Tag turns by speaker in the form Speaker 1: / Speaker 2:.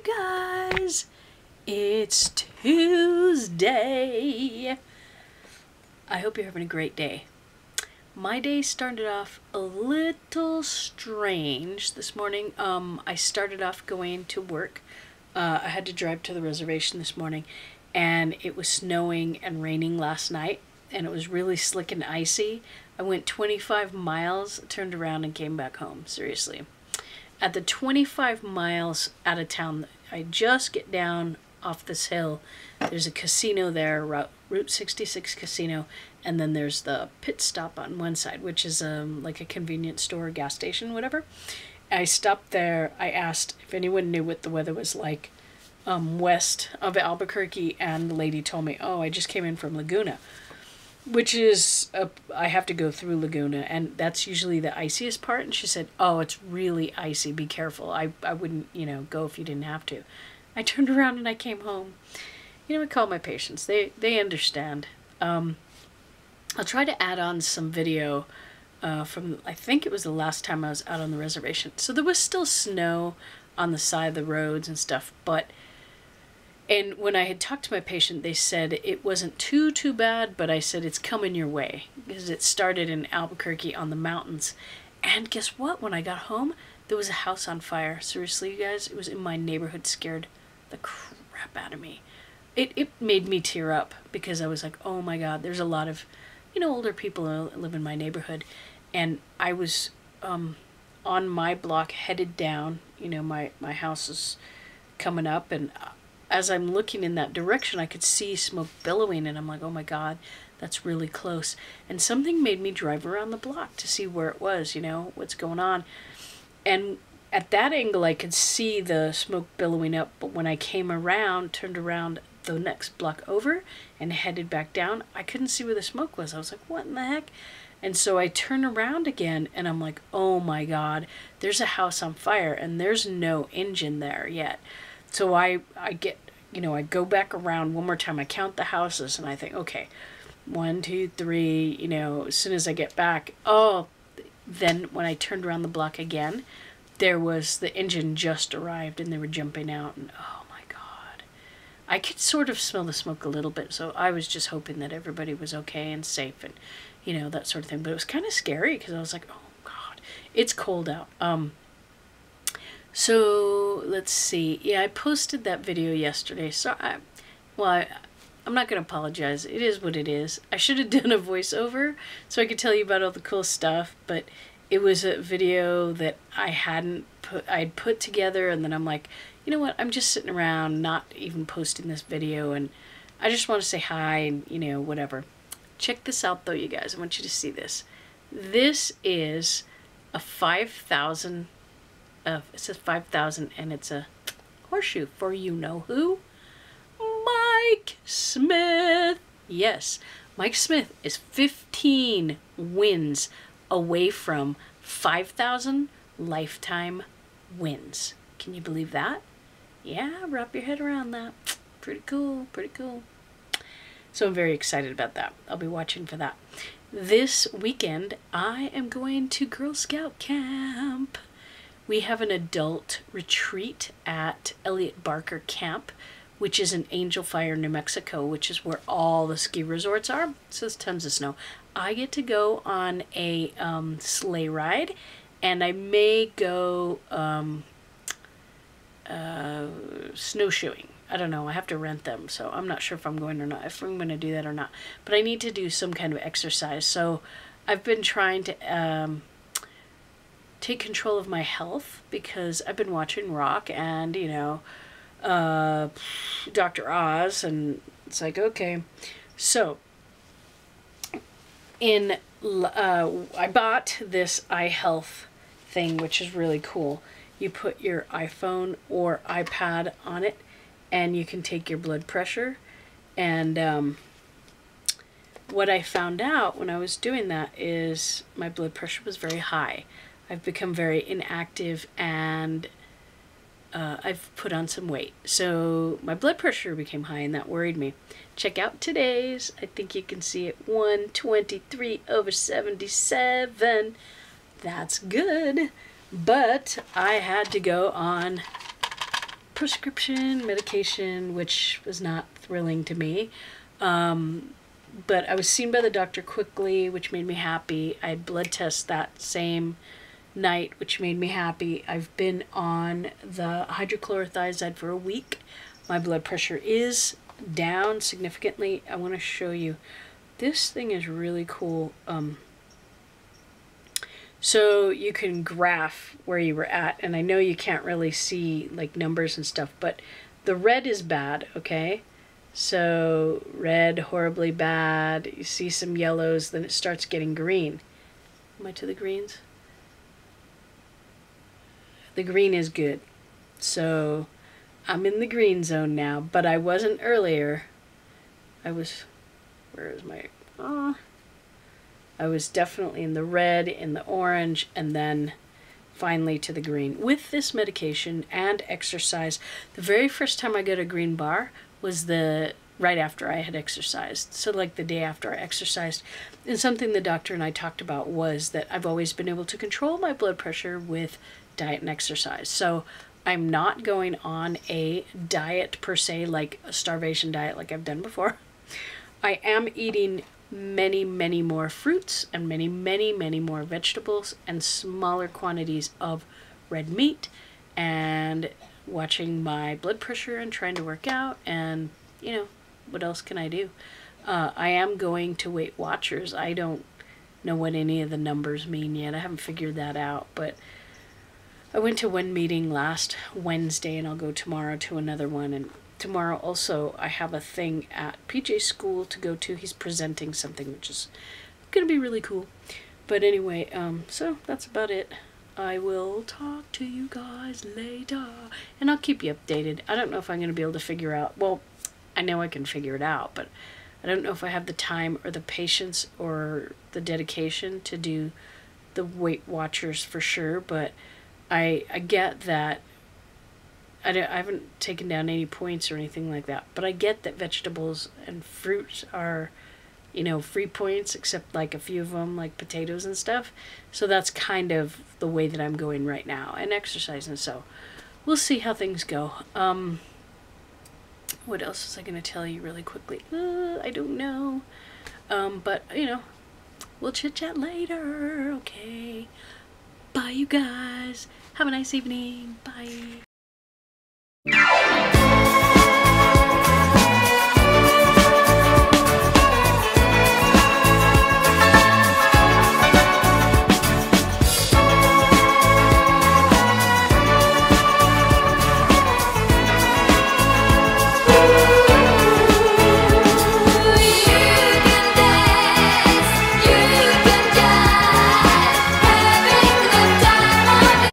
Speaker 1: guys? It's Tuesday. I hope you're having a great day. My day started off a little strange this morning. I started off going to work. I had to drive to the reservation this morning, and it was snowing and raining last night, and it was really slick and icy. I went 25 miles, turned around, and came back home. Seriously. At the 25 miles out of town, I just get down off this hill. There's a casino there, Route 66 casino, and then there's the pit stop on one side, which is like a convenience store, gas station, whatever. I stopped there. I asked if anyone knew what the weather was like west of Albuquerque, and the lady told me, oh, I just came in from Laguna, which is, I have to go through Laguna, and that's usually the iciest part. And she said, oh, it's really icy. Be careful. I wouldn't, go if you didn't have to. I turned around and I came home. I call my patients. They understand. I'll try to add on some video from, I think it was the last time I was out on the reservation. So there was still snow on the side of the roads and stuff, and when I had talked to my patient, they said it wasn't too bad, but I said it's coming your way because it started in Albuquerque on the mountains. And guess what? When I got home, there was a house on fire. Seriously, you guys, it was in my neighborhood. Scared the crap out of me. It made me tear up because I was like, oh my God, there's a lot of, older people who live in my neighborhood. And I was on my block headed down. My house is coming up, and as I'm looking in that direction, I could see smoke billowing, and I'm like, oh my God, that's really close. And something made me drive around the block to see where it was, what's going on. And at that angle, I could see the smoke billowing up, but when I came around, turned around the next block over and headed back down, I couldn't see where the smoke was. I was like, what in the heck? And so I turn around again, and I'm like, oh my God, there's a house on fire, and there's no engine there yet. So I get, I go back around one more time. I count the houses, and I think, okay, 1, 2, 3, as soon as I get back, then when I turned around the block again, there was the engine just arrived, and they were jumping out, and oh my God. I could sort of smell the smoke a little bit, so I was just hoping that everybody was okay and safe and, that sort of thing. But it was kind of scary because I was like, oh God, it's cold out. So let's see. Yeah, I posted that video yesterday. So I'm not going to apologize. It is what it is. I should have done a voiceover so I could tell you about all the cool stuff, but it was a video that I'd put together, and then I'm like, you know what? I'm just sitting around not even posting this video, and I just want to say hi and, whatever. Check this out though, you guys. I want you to see this. This is a 5,000 it says 5,000, and it's a horseshoe for who? Mike Smith. Yes, Mike Smith is 15 wins away from 5,000 lifetime wins. Can you believe that? Yeah, wrap your head around that. Pretty cool, pretty cool. So I'm very excited about that. I'll be watching for that. This weekend, I am going to Girl Scout camp. We have an adult retreat at Elliott Barker Camp, which is in Angel Fire, New Mexico, which is where all the ski resorts are. So there's tons of snow. I get to go on a sleigh ride, and I may go snowshoeing. I don't know. I have to rent them, so I'm not sure if I'm going or not, if I'm going to do that or not. But I need to do some kind of exercise. So I've been trying to take control of my health because I've been watching Rock and, Dr. Oz, and it's like, okay. So, I bought this iHealth thing, which is really cool. You put your iPhone or iPad on it, and you can take your blood pressure. And what I found out when I was doing that is my blood pressure was very high. I've become very inactive, and I've put on some weight. So my blood pressure became high, and that worried me. Check out today's. I think you can see it, 123/77. That's good. But I had to go on prescription medication, which was not thrilling to me. But I was seen by the doctor quickly, which made me happy. I had blood tests that same night, which made me happy. I've been on the hydrochlorothiazide for a week. My blood pressure is down significantly. I want to show you. This thing is really cool. So you can graph where you were at, and I know you can't really see like numbers and stuff, but the red is bad, okay? So red, horribly bad. You see some yellows, then it starts getting green. Am I to the greens? The green is good. So I'm in the green zone now, but I wasn't earlier. I was, where is my, I was definitely in the red, in the orange, and then finally to the green. With this medication and exercise, the very first time I got a green bar was right after I had exercised. So like the day after I exercised. And something the doctor and I talked about was that I've always been able to control my blood pressure with diet and exercise. So I'm not going on a diet per se, like a starvation diet like I've done before. I am eating many, many more fruits and many, many, many more vegetables and smaller quantities of red meat, and watching my blood pressure and trying to work out, and you know, what else can I do? I am going to Weight Watchers. I don't know what any of the numbers mean yet. I haven't figured that out, but I went to one meeting last Wednesday, and I'll go tomorrow to another one. And tomorrow also I have a thing at PJ's school to go to. He's presenting something which is gonna be really cool. But anyway, so that's about it. I will talk to you guys later, and I'll keep you updated. I don't know if I'm gonna be able to figure out, well, I know I can figure it out, but I don't know if I have the time or the patience or the dedication to do the Weight Watchers for sure. But I get that I haven't taken down any points or anything like that, but I get that vegetables and fruits are, you know, free points, except like a few of them, like potatoes and stuff. So that's kind of the way that I'm going right now, and exercising. So we'll see how things go. What else was I going to tell you really quickly? I don't know. But, you know, we'll chit-chat later, okay? Bye, you guys. Have a nice evening. Bye.